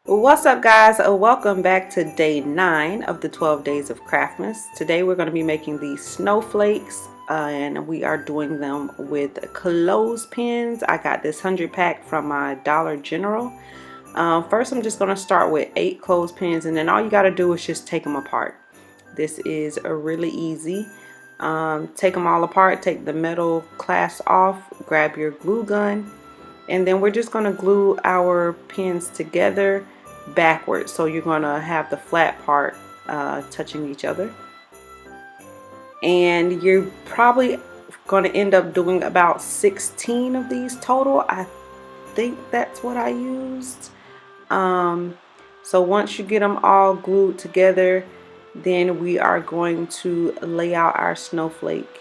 What's up, guys? Welcome back to day 9 of the 12 days of Craftmas. Today we're going to be making these snowflakes and we are doing them with clothespins. I got this 100 pack from my Dollar General. First I'm just going to start with 8 clothespins, and then all you got to do is just take them apart. This is really easy. Take them all apart, take the metal clasp off, grab your glue gun, and then we're just going to glue our pins together backwards. So you're going to have the flat part touching each other, and you're probably going to end up doing about 16 of these total. I think that's what I used. So once you get them all glued together, then we are going to lay out our snowflake.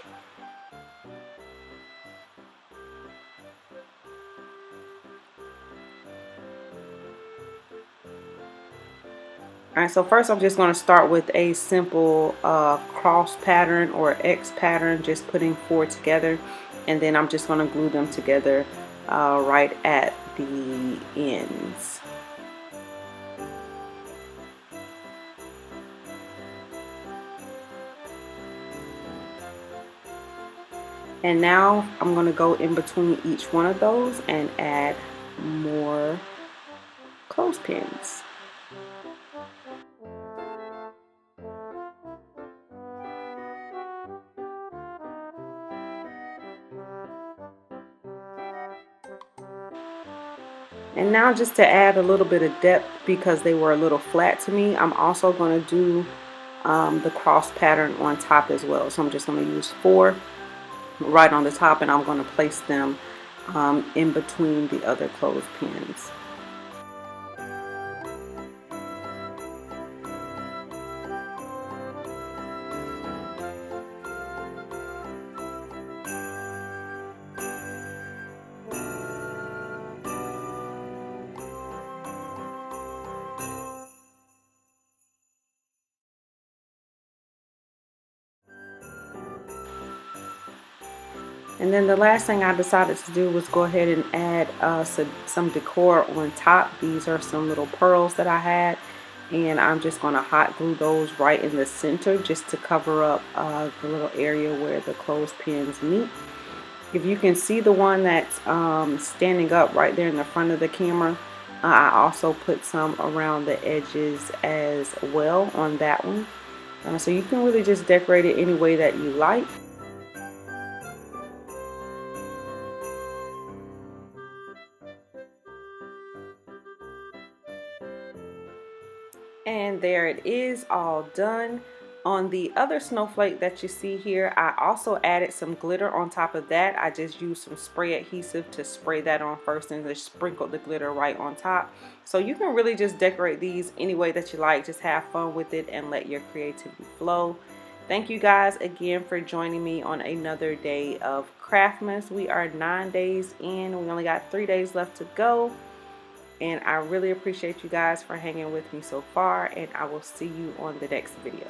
Alright, so first I'm just going to start with a simple cross pattern or X pattern, just putting 4 together, and then I'm just going to glue them together right at the ends. And now I'm going to go in between each one of those and add more clothespins. And now, just to add a little bit of depth, because they were a little flat to me, I'm also going to do the cross pattern on top as well. So I'm just going to use 4 right on the top, and I'm going to place them in between the other clothespins. And then the last thing I decided to do was go ahead and add some decor on top. These are some little pearls that I had, and I'm just going to hot glue those right in the center just to cover up the little area where the clothespins meet. If you can see the one that's standing up right there in the front of the camera, I also put some around the edges as well on that one. So you can really just decorate it any way that you like. And there it is, all done. On the other snowflake that you see here, I also added some glitter on top of that. I just used some spray adhesive to spray that on first and just sprinkled the glitter right on top. So you can really just decorate these any way that you like. Just have fun with it and let your creativity flow. Thank you guys again for joining me on another day of Craftmas. We are 9 days in. We only got 3 days left to go. And I really appreciate you guys for hanging with me so far, and I will see you on the next video.